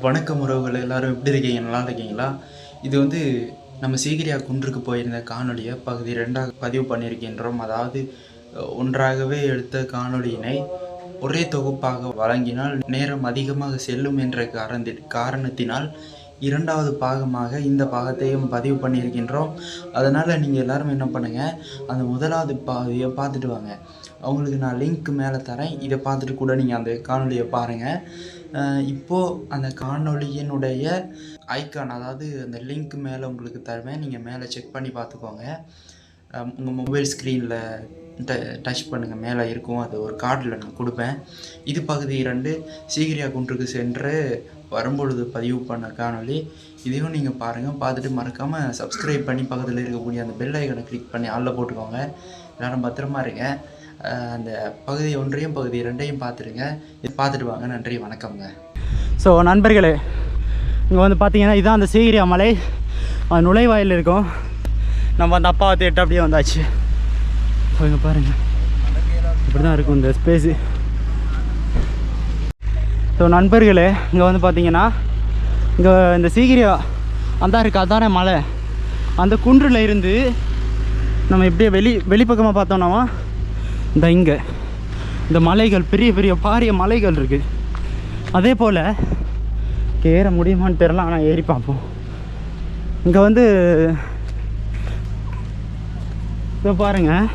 வணக்கம் உறவுகள் எல்லாரும் எப்படி இருக்கீங்க? நல்லா இருக்கீங்களா? இது வந்து நம்ம சீகிரியா குன்றுக்கு போயிருந்த காணொலியை பகுதி 2ஆக பதிவு பண்ணியிருக்கின்றோம். அதாவது ஒன்றாகவே எடுத்த காணொலியினை ஒரே தொகுப்பாக வழங்கினால் நேரம் அதிகமாக செல்லும் என்ற காரணத்தினால் 2வது பாகமாக இந்த பாகத்தையும் பதிவு பண்ணியிருக்கின்றோம். அதனால் நீங்கள் எல்லோரும் என்ன பண்ணுங்கள், அந்த 1வது பாதியை பார்த்துட்டு வாங்க. அவங்களுக்கு நான் லிங்க் மேலே தரேன், இதை பார்த்துட்டு கூட நீங்கள் அந்த காணொலியை பாருங்கள். இப்போது அந்த காணொலியினுடைய ஐக்கான், அதாவது அந்த லிங்க் மேலே உங்களுக்கு தருவேன், நீங்கள் மேலே செக் பண்ணி பார்த்துக்கோங்க. உங்கள் மொபைல் ஸ்க்ரீனில் டச் பண்ணுங்கள், மேலே இருக்கும். அது ஒரு கார்டில் நான் கொடுப்பேன். இது பகுதி 2 சீகிரியா குன்றுக்கு சென்று வரும்பொழுது பதிவு பண்ண காணொலி. இதையும் நீங்கள் பாருங்கள். பார்த்துட்டு மறக்காமல் சப்ஸ்கிரைப் பண்ணி பக்கத்தில் இருக்கக்கூடிய அந்த பெல் ஐக்கனை கிளிக் பண்ணி ஆளில் போட்டுக்கோங்க. எல்லோரும் பத்திரமா இருங்க. அந்த பகுதி 1ஐயும் பகுதி 2ஐயும் பார்த்துருங்க. இது பார்த்துட்டு வாங்க. நன்றி, வணக்கம்ங்க. ஸோ நண்பர்களே, இங்கே வந்து பார்த்தீங்கன்னா இதுதான் அந்த சீகிரியா மலை. அது நுழைவாயில் இருக்கும். நம்ம அந்த அப்பாவை தேட்டு அப்படியே வந்தாச்சு. இங்கே பாருங்கள், இப்படி தான் இருக்கும் இந்த ஸ்பேஸு. ஸோ நண்பர்களே, இங்கே வந்து பார்த்தீங்கன்னா இங்கே இந்த சீகிரியா அந்த இருக்குது, அதான மலை. அந்த குன்றில் இருந்து நம்ம இப்படியே வெளிப்பக்கமாக பார்த்தோம்னா இந்த இங்கே இந்த மலைகள், பெரிய பெரிய பாரிய மலைகள் இருக்குது. அதே போல் ஏற முடியுமான்னு தெரியல, ஆனால் ஏறி பார்ப்போம். இங்கே வந்து இப்போ பாருங்கள்,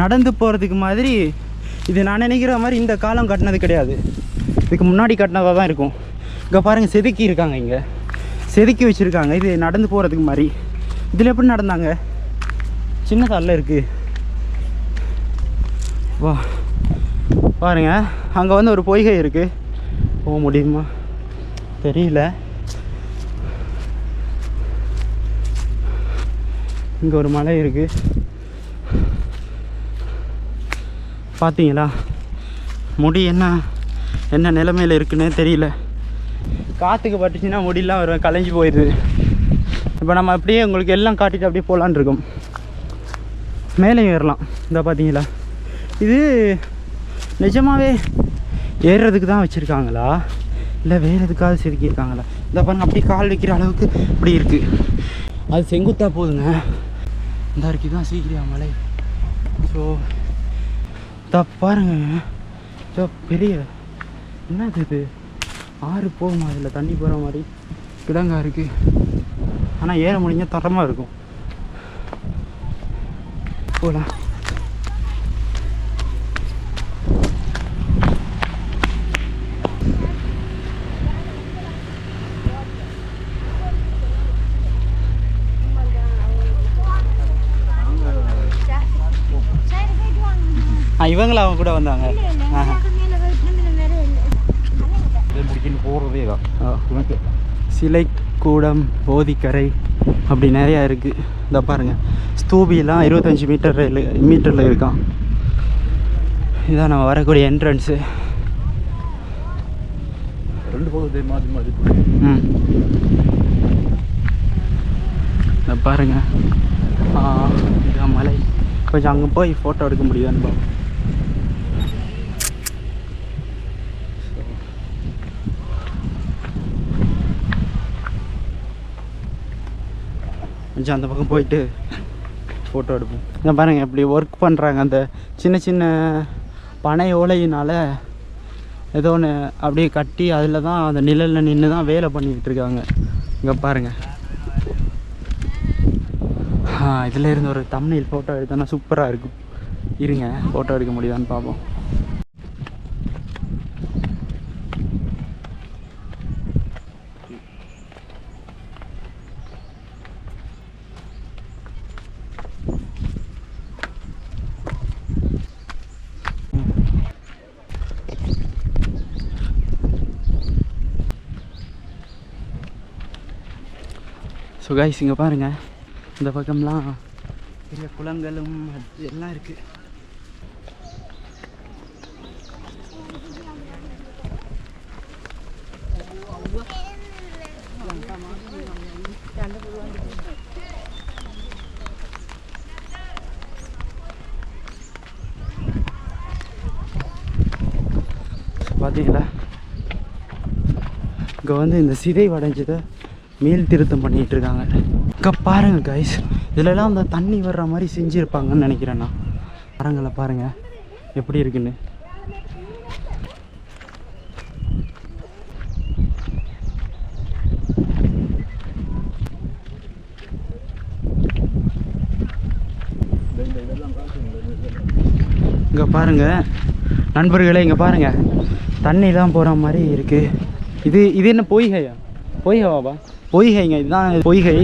நடந்து போகிறதுக்கு மாதிரி இது நான் நினைக்கிற மாதிரி இந்த காலம் கட்டினது கிடையாது. இதுக்கு முன்னாடி கட்டினதாக தான் இருக்கும். இங்கே பாருங்கள், செதுக்கி இருக்காங்க, இங்கே செதுக்கி வச்சுருக்காங்க. இது நடந்து போகிறதுக்கு மாதிரி. இதில் எப்படி நடந்தாங்க? சின்ன காலில் இருக்குது. வா பாருங்கள், அங்கே வந்து ஒரு பொய்கை இருக்குது. போக முடியுமா தெரியல. இங்கே ஒரு மலை இருக்குது, பார்த்தீங்களா? முடி என்ன நிலைமையில் இருக்குன்னே தெரியல. காற்றுக்கு பட்டுச்சுன்னா முடியெல்லாம் வரும், கலைஞ்சி போயிடுது. இப்போ நம்ம அப்படியே உங்களுக்கு எல்லாம் காட்டிட்டு அப்படியே போகலான் இருக்கோம். மேலே ஏறலாம். இந்த பார்த்தீங்களா, இது நிஜமாகவே ஏறுறதுக்கு தான் வச்சுருக்காங்களா இல்லை வேறு எதுக்காக செதுக்கியிருக்காங்களா? இந்த பாருங்கள், அப்படியே கால் வைக்கிற அளவுக்கு இப்படி இருக்குது. அது செங்குத்தாக போகுதுங்க. இந்த இருக்குது தான் சீகிரியா மலை. ஸோ பாருங்க, ஸோ பெரிய என்னது இது, ஆறு போகுமா, அதில் தண்ணி போகிற மாதிரி கிடங்கா இருக்குது. ஆனால் ஏற முடிஞ்ச தரமாக இருக்கும். போகலாம். இவங்கள அவங்க கூட வந்தாங்க. போகிறதே தான் சிலை கூடம், போதிக்கரை அப்படி நிறையா இருக்குது. இந்த பாருங்கள், ஸ்தூபியெல்லாம் 25 மீட்டரில் இருக்கான். இதான் நம்ம வரக்கூடிய என்ட்ரன்ஸு. 2 போகுது மாற்றி மாற்றி. இந்த பாருங்கள், இதான் மலை. கொஞ்சம் அங்கே போய் ஃபோட்டோ எடுக்க முடியுதான்னு பாருங்க. கொஞ்சம் அந்த பக்கம் போயிட்டு ஃபோட்டோ எடுப்போம். இந்த பாருங்கள், எப்படி ஒர்க் பண்ணுறாங்க. அந்த சின்ன சின்ன பனை ஓலையினால் ஏதோ ஒன்று அப்படியே கட்டி அதில் தான் அந்த நிழலில் நின்று தான் வேலை பண்ணிக்கிட்டு இருக்காங்க. இங்கே பாருங்கள், இதில் இருந்து ஒரு தம்ப்நெயில் ஃபோட்டோ எடுத்தோன்னா சூப்பராக இருக்கும். இருங்க, ஃபோட்டோ எடுக்க முடியுதான்னு பார்ப்போம். ஸோ கைஸ், இங்கே பாருங்கள், இந்த பக்கம்லாம் பெரிய குளங்களும் எல்லாம் இருக்குது. பார்த்தீங்களா, இங்கே வந்து இந்த சிதை வடைஞ்சதை மீள் திருத்தம் பண்ணிகிட்டு இருக்காங்க. இங்கே பாருங்கள் கைஸ், இதிலெல்லாம் அந்த தண்ணி வர்ற மாதிரி செஞ்சுருப்பாங்கன்னு நினைக்கிறேன் நான். மரங்களை பாருங்கள் எப்படி இருக்குன்னு. இங்கே பாருங்கள் நண்பர்களே, இங்கே பாருங்கள் தண்ணி தான் போகிற மாதிரி இருக்குது. இது என்ன பொய்கையா? பொய்கைவாப்பா, பொய்கைங்க, இதுதான் பொய்கை.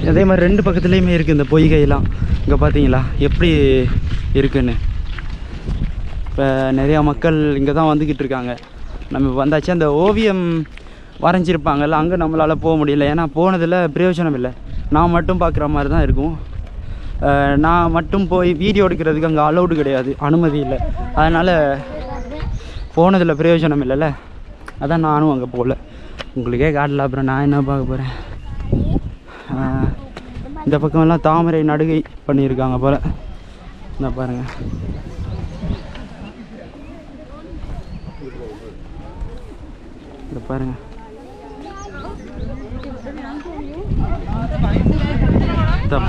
அதே மாதிரி 2 பக்கத்துலேயுமே இருக்குது இந்த பொய்கையெல்லாம். இங்கே பார்த்தீங்களா எப்படி இருக்குன்னு. இப்போ நிறையா மக்கள் இங்கே தான் வந்துக்கிட்டு இருக்காங்க. நம்ம வந்தாச்சு. அந்த ஓவியம் வரைஞ்சிருப்பாங்கல்ல, அங்கே நம்மளால் போக முடியல. ஏன்னா போனதில் பிரயோஜனம் இல்லை. நான் மட்டும் பார்க்குற மாதிரி தான் இருக்கும். நான் மட்டும் போய் வீடியோ எடுக்கிறதுக்கு அங்கே அலௌடு கிடையாது, அனுமதி இல்லை. அதனால் போனதில் பிரயோஜனம் இல்லைல்ல, அதான் நானும் அங்கே போகல. உங்களுக்கே காட்டல, அப்புறம் நான் என்ன பார்க்க போகிறேன். இந்த பக்கமெல்லாம் தாமரை நடுகை பண்ணியிருக்காங்க போல். இந்த பாருங்கள், இந்த பாருங்கள்.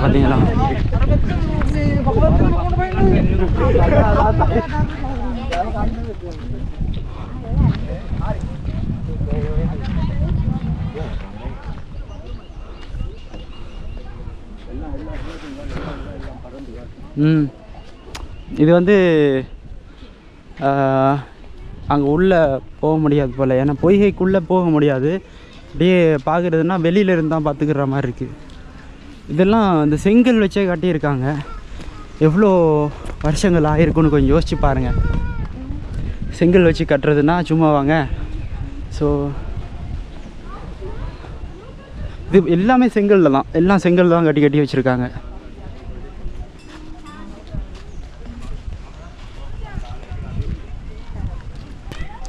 பார்த்தீங்களா? இது வந்து அங்கே உள்ளே போக முடியாது போல். ஏன்னா பொய்கைக்குள்ளே போக முடியாது. அப்படியே பார்க்குறதுனா வெளியில் இருந்தால் பார்த்துக்கிற மாதிரி இருக்குது. இதெல்லாம் இந்த செங்கல் வச்சே கட்டியிருக்காங்க. எவ்வளோ வருஷங்கள் ஆகிருக்குன்னு கொஞ்சம் யோசிச்சு பாருங்கள். செங்கல் வச்சு கட்டுறதுன்னா சும்மா வாங்க. ஸோ இது எல்லாமே செங்கலில் தான், எல்லாம் செங்கல் தான் கட்டி கட்டி வச்சுருக்காங்க.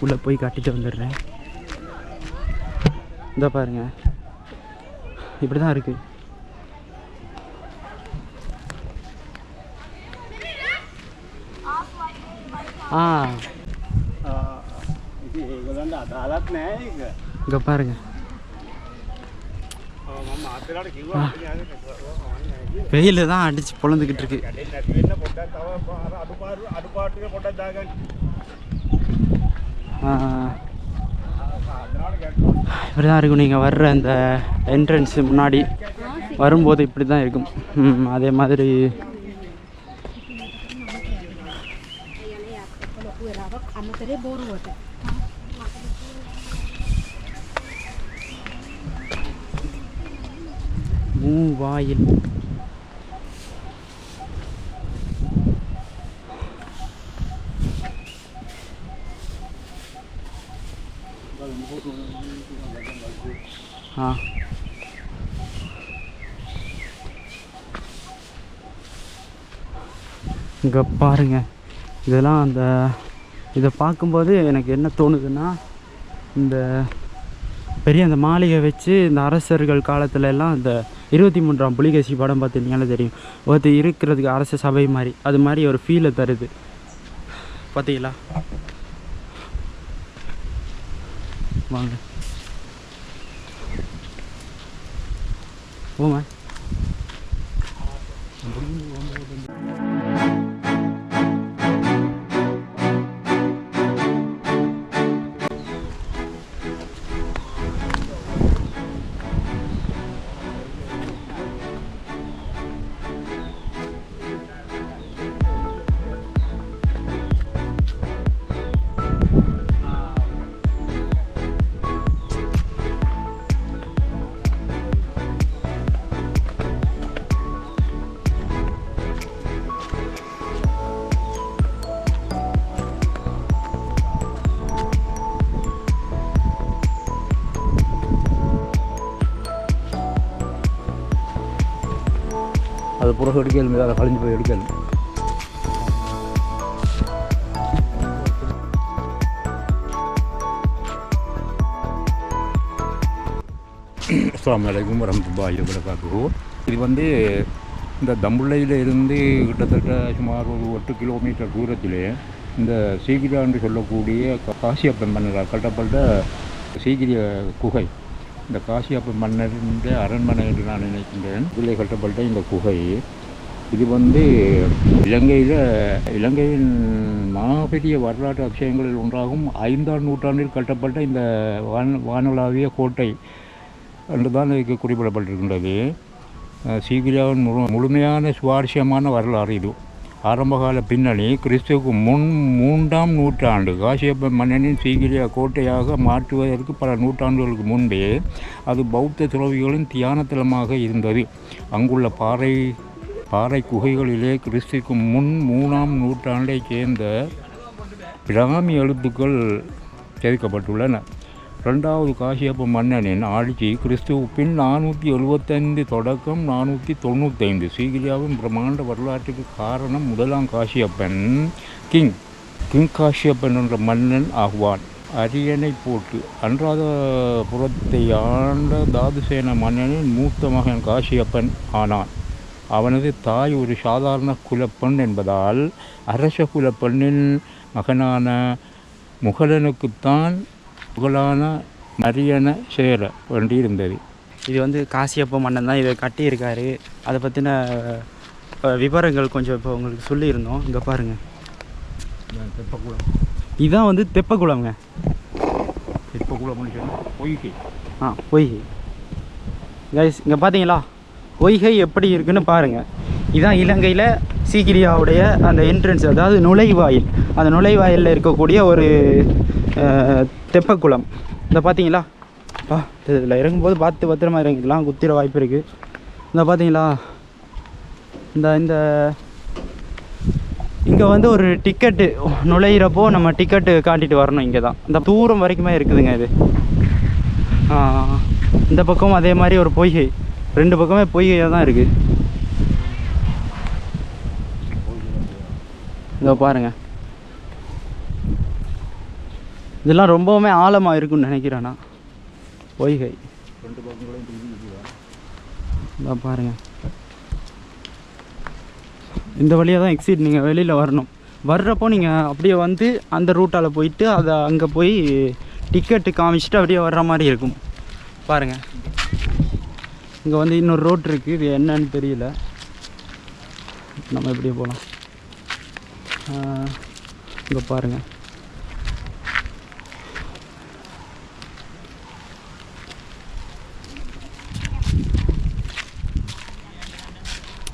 உள்ளே போய் கட்டிட்டு வந்துடுறேன். இந்த பாருங்கள், இப்படி தான் இருக்குது. இங்கே பாருங்க, வெயில் தான் அடிச்சு பொழந்துக்கிட்டு இருக்கு. இப்படி தான் இருக்கும். நீங்கள் வர்ற அந்த என்ட்ரன்ஸு முன்னாடி வரும்போது இப்படி தான் இருக்கும். அதே மாதிரி மூவாயில் இங்கே பாருங்க, இதெல்லாம் அந்த இதை பார்க்கும்போது எனக்கு என்ன தோணுதுன்னா, இந்த பெரிய அந்த மாளிகை வச்சு இந்த அரசர்கள் காலத்துல எல்லாம் இந்த 23ஆம் புலிகேசி படம் பார்த்துருந்தீங்கன்னா தெரியும், ஒருத்தர் இருக்கிறதுக்கு அரச சபை மாதிரி, அது மாதிரி ஒரு ஃபீலை தருது. பார்த்தீங்களா? வாங்க போமா. அது புறகு எடுக்கலும், அதை கழிஞ்சு போய் எடுக்கலும். அஸ்ஸலாமு அலைக்கும் வரஹ்மத்துல்லாஹி வபரகாத்துஹு. இது வந்து இந்த தம்புள்ளையில் இருந்து கிட்டத்தட்ட சுமார் ஒரு 8 கிலோமீட்டர் தூரத்திலே இந்த சீகிரா என்று சொல்லக்கூடிய காசியப்பன் மன்னரால் கட்டப்பட்ட சீகிரிய குகை, இந்த காசியப்ப மன்னரின் அரண்மனை என்று நான் நினைக்கின்றேன். இதில் கட்டப்பட்ட இந்த குகை இது வந்து இலங்கையின் மாபெரிய வரலாற்று அதிசயங்களில் ஒன்றாகும். 5ஆம் நூற்றாண்டில் கட்டப்பட்ட இந்த வானளாவிய கோட்டை என்று தான் இதுக்கு குறிப்பிடப்பட்டிருக்கின்றது. சீகிரியாவின் முழுமையான சுவாரஸ்யமான வரலாறு இது. ஆரம்பகால பின்னணி கிறிஸ்துவுக்கு முன் 3ஆம் நூற்றாண்டு. காசியப்ப மன்னனின் சீகிரியா கோட்டையாக மாற்றுவதற்கு பல நூற்றாண்டுகளுக்கு முன்பே அது பௌத்த துறவிகளின் தியானத்தலமாக இருந்தது. அங்குள்ள பாறை குகைகளிலே கிறிஸ்துவுக்கு முன் 3ஆம் நூற்றாண்டைச் சேர்ந்த பிராமி எழுத்துக்கள் செதுக்கப்பட்டுள்ளன. 2வது காசியப்ப மன்னனின் ஆட்சி கிறிஸ்துவுக்கு பின் 475 தொடக்கம் 495. சீகிரியாவின் பிரம்மாண்ட வரலாற்றுக்கு காரணம் 1ஆம் காசியப்பன் கிங் காசியப்பன் என்ற மன்னன் ஆகுவான். அரியணை போட்டு அனுராதபுரத்தை ஆண்ட தாதுசேன மன்னனின் மூத்த மகன் காசியப்பன் ஆனான். அவனது தாய் ஒரு சாதாரண குலப்பெண் என்பதால் அரச குலப்பெண்ணின் மகனான முகலனுக்குத்தான் புகழான மரியன சேர வேண்டியிருந்தது. இது வந்து காசியப்ப மன்னன் தான் இதை கட்டியிருக்காரு. அதை பற்றின விவரங்கள் கொஞ்சம் இப்போ உங்களுக்கு சொல்லியிருந்தோம். இங்கே பாருங்கள், தெப்பக்குளம். இதுதான் வந்து தெப்பக்குளம்ங்க. தெப்பக்குளம்னு சொன்னால் பொய்கை. பொய்கை கைஸ், இங்கே பார்த்தீங்களா பொய்கை எப்படி இருக்குன்னு பாருங்கள். இதுதான் இலங்கையில் சீகிரியாவுடைய அந்த என்ட்ரன்ஸ், அதாவது நுழைவாயில். அந்த நுழைவாயிலில் இருக்கக்கூடிய ஒரு தெப்பக்குளம். இந்த பார்த்தீங்களா, இதில் இறங்கும்போது பார்த்து பத்திரமா இறங்கிக்கலாம், குத்திர வாய்ப்பு இருக்குது. இந்த பார்த்தீங்களா, இந்த இங்கே வந்து ஒரு டிக்கெட்டு நுழையிறப்போ நம்ம டிக்கெட்டு காட்டிட்டு வரணும். இங்கே தான் இந்த தூரம் வரைக்குமே இருக்குதுங்க இது. இந்த பக்கம் அதே மாதிரி ஒரு பொய்கை, 2 பக்கமே பொய்கையாக தான் இருக்குது. இதோ பாருங்கள், இதெல்லாம் ரொம்பவுமே ஆழமாக இருக்குன்னு நினைக்கிறேன்னா பொய்கை. இதோ பாருங்கள், இந்த வழியாக தான் எக்ஸிட். நீங்கள் வெளியில் வரணும். வர்றப்போ நீங்கள் அப்படியே வந்து அந்த ரூட்டால் போயிட்டு அதை அங்கே போய் டிக்கெட்டு காமிச்சிட்டு அப்படியே வர்ற மாதிரி இருக்கும். பாருங்கள், இங்கே வந்து இன்னொரு ரோட் இருக்குது. இது என்னன்னு தெரியல. நம்ம எப்படியே போகலாம். இங்கே பாருங்கள்,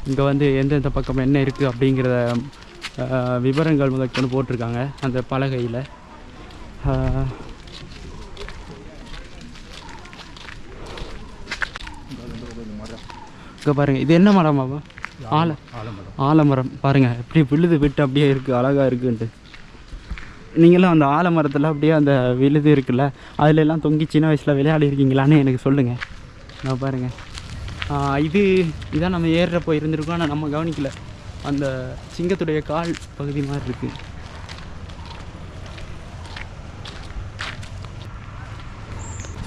இங்கே வந்து எந்தெந்த பக்கம் என்ன இருக்குது அப்படிங்கிற விவரங்கள் முதற்கொண்டு போட்டிருக்காங்க அந்த பலகையில். இங்கே பாருங்கள், இது என்ன மரமாவா? ஆலமரம். பாருங்கள் எப்படி விழுது விட்டு அப்படியே இருக்குது, அழகாக இருக்குன்ட்டு. நீங்களும் அந்த ஆலமரத்தில் அப்படியே அந்த விழுது இருக்குல்ல, அதிலெல்லாம் தொங்கி சின்ன வயசில் விளையாடி இருக்கீங்களான்னு எனக்கு சொல்லுங்கள். நான் பாருங்கள், இதான் நம்ம ஏறுறப்போ இருந்திருக்கோம். ஆனால் நம்ம கவனிக்கல. அந்த சிங்கத்துடைய கால் பகுதி மாதிரி இருக்குது.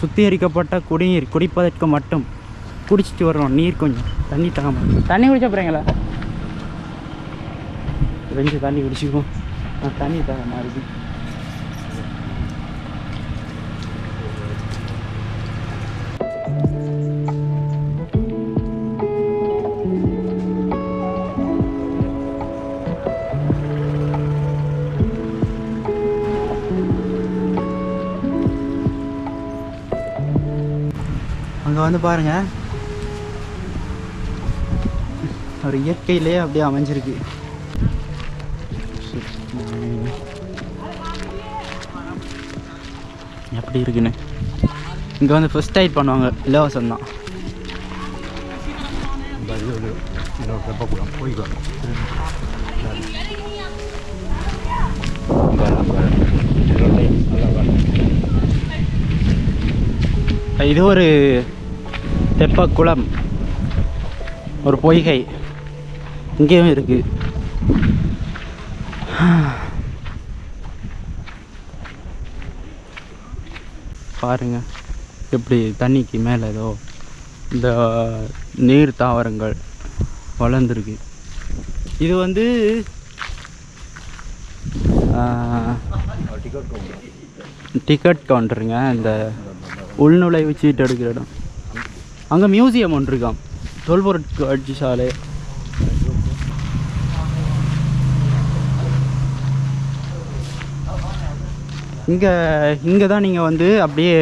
சுத்திகரிக்கப்பட்ட குடிநீர் குடிப்பதற்கு மட்டும். குடிச்சிட்டு வர்றோம். நீர் கொஞ்சம் தண்ணி தாகாமல். தண்ணி குடிச்ச போகிறீங்களா? கொஞ்சம் தண்ணி குடிச்சிக்குவோம். தண்ணி தாகமாக இருக்குது. அங்கே வந்து பாருங்கள், ஒரு இயற்கையிலே அப்படியே அமைஞ்சிருக்கு. எப்படி இருக்குன்னு இங்கே வந்து ஃபர்ஸ்ட் எய்ட் பண்ணுவாங்க, இலவசம் தான். இது ஒரு தெப்பக்குளம், ஒரு பொய்கை இங்கேயும் இருக்குது. பாருங்க எப்படி தண்ணிக்கு மேலே ஏதோ இந்த நீர் தாவரங்கள் வளர்ந்துருக்கு. இது வந்து டிக்கெட் கவுண்டருங்க, இந்த உள்நுழைவு சீட்டு எடுக்கிற இடம். அங்கே மியூசியம் ஒன்று இருக்காம், தொல்பொருட்காட்சி சாலை. இங்கே தான் நீங்கள் வந்து அப்படியே,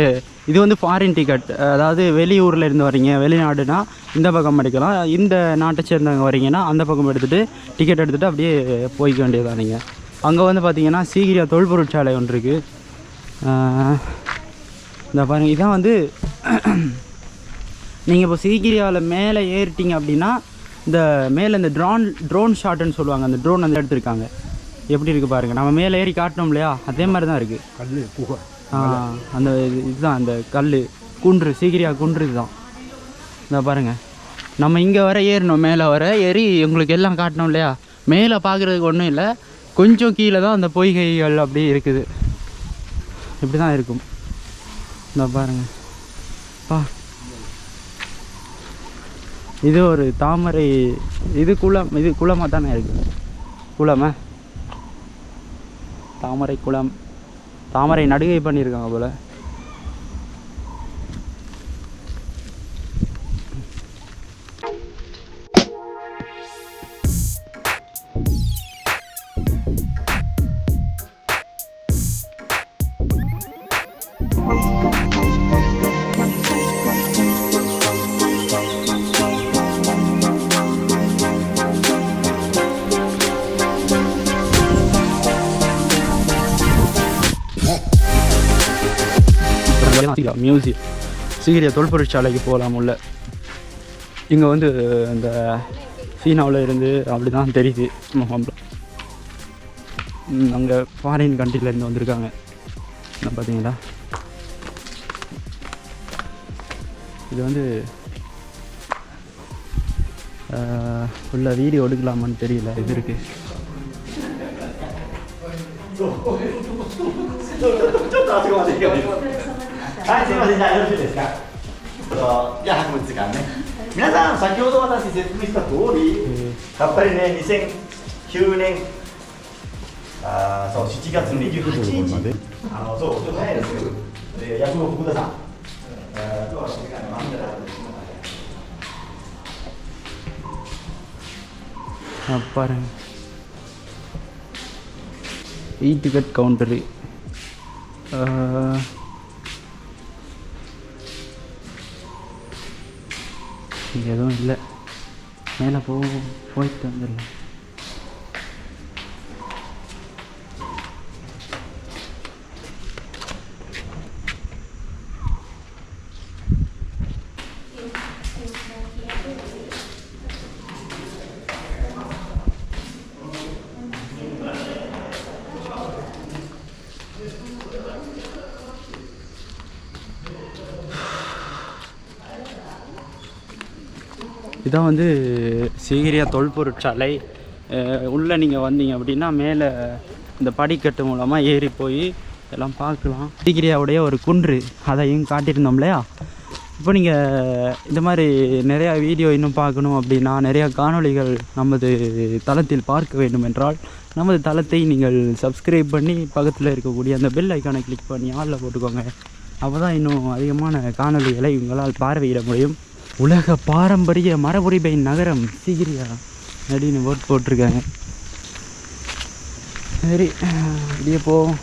இது வந்து ஃபாரின் டிக்கெட், அதாவது வெளியூரில் இருந்து வரீங்க, வெளிநாடுனா இந்த பக்கம் எடுக்கலாம், இந்த நாட்டை சேர்ந்தவங்க வரீங்கன்னா அந்த பக்கம் எடுத்துகிட்டு டிக்கெட் எடுத்துகிட்டு அப்படியே போய்க்க வேண்டியதான். நீங்கள் அங்கே வந்து பார்த்தீங்கன்னா சீகிரியா தொல்பொருட்சாலை ஒன்று இருக்குது. இந்த பாருங்கள், இதான் வந்து நீங்கள் இப்போ சீகிரியாவில் மேலே ஏறிட்டீங்க அப்படின்னா இந்த மேலே இந்த ட்ரோன் ஷாட்டுன்னு சொல்லுவாங்க, அந்த ட்ரோன் வந்து எடுத்திருக்காங்க. எப்படி இருக்குது பாருங்கள், நம்ம மேலே ஏறி காட்டினோம் இல்லையா, அதே மாதிரி தான் இருக்குது. கல் புகை, அந்த இதுதான் அந்த கல் குன்று, சீகிரியா குன்று இதுதான். இந்த பாருங்கள், நம்ம இங்கே வர ஏறினோம், மேலே வர ஏறி உங்களுக்கு எல்லாம் காட்டினோம் இல்லையா, மேலே பார்க்குறதுக்கு ஒன்றும் இல்லை, கொஞ்சம் கீழே தான் அந்த பொய்கைகள் அப்படியே இருக்குது. இப்படி தான் இருக்கும். இந்த பாருங்கள் பா, இது ஒரு தாமரை, இது குளம், இது குளமாக தானே இருக்குது, குளமா தாமரை குளம், தாமரை நடுகை பண்ணியிருக்காங்க போல். மியூசியம், சீகிரியா தொல்பொருட்சாலைக்கு போகலாம் உள்ள. இங்கே வந்து இந்த சீனாவில் இருந்து அப்படி தான் தெரியுது முகம்ல, அங்கே ஃபாரின் கண்ட்ரிலேருந்து வந்திருக்காங்க. பார்த்தீங்களா, இது வந்து உள்ள வீடியோ எடுக்கலாமான்னு தெரியல, இது இருக்குது.はい、すみません、じゃあよろしいですか。じゃあ博物館ね。皆さん、先ほど私説明した通り、やっぱりね、2009年、そう、7月28日、そう、ちょっと早いですけど、役の福田さん、今日は世界のマンダラーです。பாருங்க, டிக்கெட் கவுண்டரு. இங்கே எதுவும் இல்லை, மேலே போயிட்டு வந்துடலாம். இதான் வந்து சீகிரியா தொல்பொருட்சாலை. உள்ளே நீங்கள் வந்தீங்க அப்படின்னா மேலே இந்த படிக்கட்டு மூலமாக ஏறி போய் எல்லாம் பார்க்கலாம். சீகிரியாவுடைய ஒரு குன்று, அதையும் காட்டியிருந்தோம் இல்லையா. இப்போ நீங்கள் இந்த மாதிரி நிறையா வீடியோ இன்னும் பார்க்கணும் அப்படின்னா, நிறையா காணொளிகள் நமது தளத்தில் பார்க்க வேண்டும் என்றால் நமது தளத்தை நீங்கள் சப்ஸ்கிரைப் பண்ணி பக்கத்தில் இருக்கக்கூடிய அந்த பெல் ஐக்கானை கிளிக் பண்ணி ஆளில் போட்டுக்கோங்க. அப்போ தான் இன்னும் அதிகமான காணொளிகளை உங்களால் பார்வையிட முடியும். உலக பாரம்பரிய மரபுரிமை நகரம் சீகிரியா அப்படின்னு போட்டிருக்காங்க. சரி, அப்படியே போவோம்.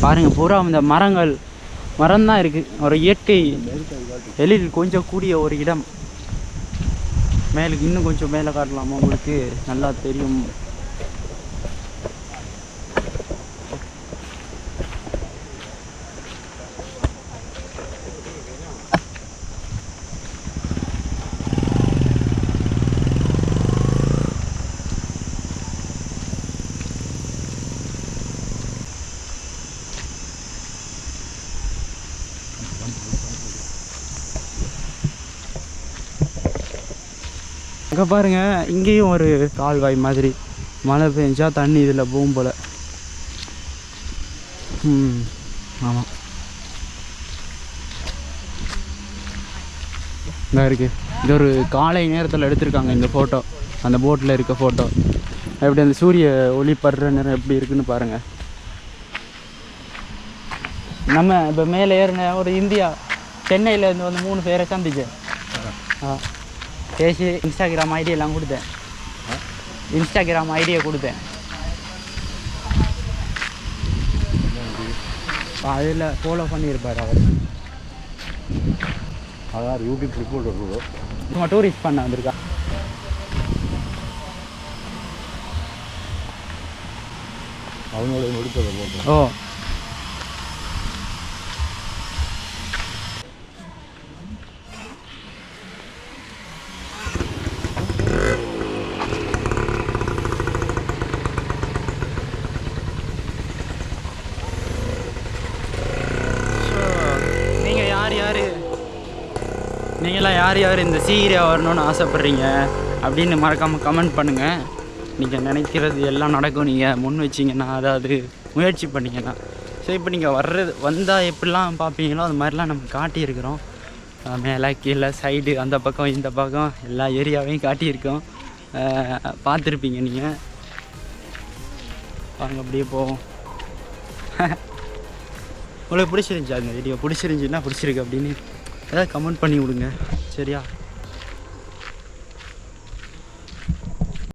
பாருங்கள், பூரா இந்த மரம்தான் இருக்குது. ஒரு இயற்கை எழில் கொஞ்சம் கூடிய ஒரு இடம். மேலுக்கு இன்னும் கொஞ்சம் மேலே காட்டலாமா, உங்களுக்கு நல்லா தெரியும். அங்கே பாருங்கள், இங்கேயும் ஒரு கால்வாய் மாதிரி, மழை பெஞ்சா தண்ணி இதில் போகும் போல். ஆமாம், இதாக இருக்குது. இது ஒரு காலை நேரத்தில் எடுத்திருக்காங்க இந்த ஃபோட்டோ. அந்த போட்டில் இருக்க ஃபோட்டோ எப்படி அந்த சூரிய ஒளி படுற நேரம் எப்படி இருக்குன்னு பாருங்கள். நம்ம இப்போ மேலே ஏறின ஒரு இந்தியா சென்னையிலேருந்து வந்து 3 பேரை சந்திச்சேன். பேசி இன்ஸ்டாகிராம் ஐடியெல்லாம் கொடுத்தேன். இன்ஸ்டாகிராம் ஐடியை கொடுத்தேன். அதில் ஃபாலோ பண்ணியிருப்பார் அவர். அதான் யூடியூப் ரிப்போர்ட் வருவோம். சும்மா டூரிஸ்ட் பண்ண வந்திருக்கா. அவங்களோட முடிப்பதை போட்டோம். ஓ நீங்களாம் யார் யார் இந்த சீகிரியா வரணும்னு ஆசைப்பட்றீங்க அப்படின்னு மறக்காமல் கமெண்ட் பண்ணுங்கள். நீங்கள் நினைக்கிறது எல்லாம் நடக்கும் நீங்கள் முன் வச்சிங்கன்னா, அதாவது முயற்சி பண்ணிங்கன்னா. ஸோ இப்போ நீங்கள் வந்தால் எப்படிலாம் பார்ப்பீங்களோ அது மாதிரிலாம் நம்ம காட்டியிருக்கிறோம். மேலே கீழே சைடு அந்த பக்கம் இந்த பக்கம் எல்லா ஏரியாவையும் காட்டியிருக்கோம். பார்த்துருப்பீங்க நீங்கள். வாங்க அப்படியே போவோம். உங்களுக்கு பிடிச்சிருந்துச்சா அந்த வீடியோ? பிடிச்சிருந்துச்சின்னா பிடிச்சிருக்கு அப்படின்னு ஏதாவது கமெண்ட் பண்ணி விடுங்க. சரியா?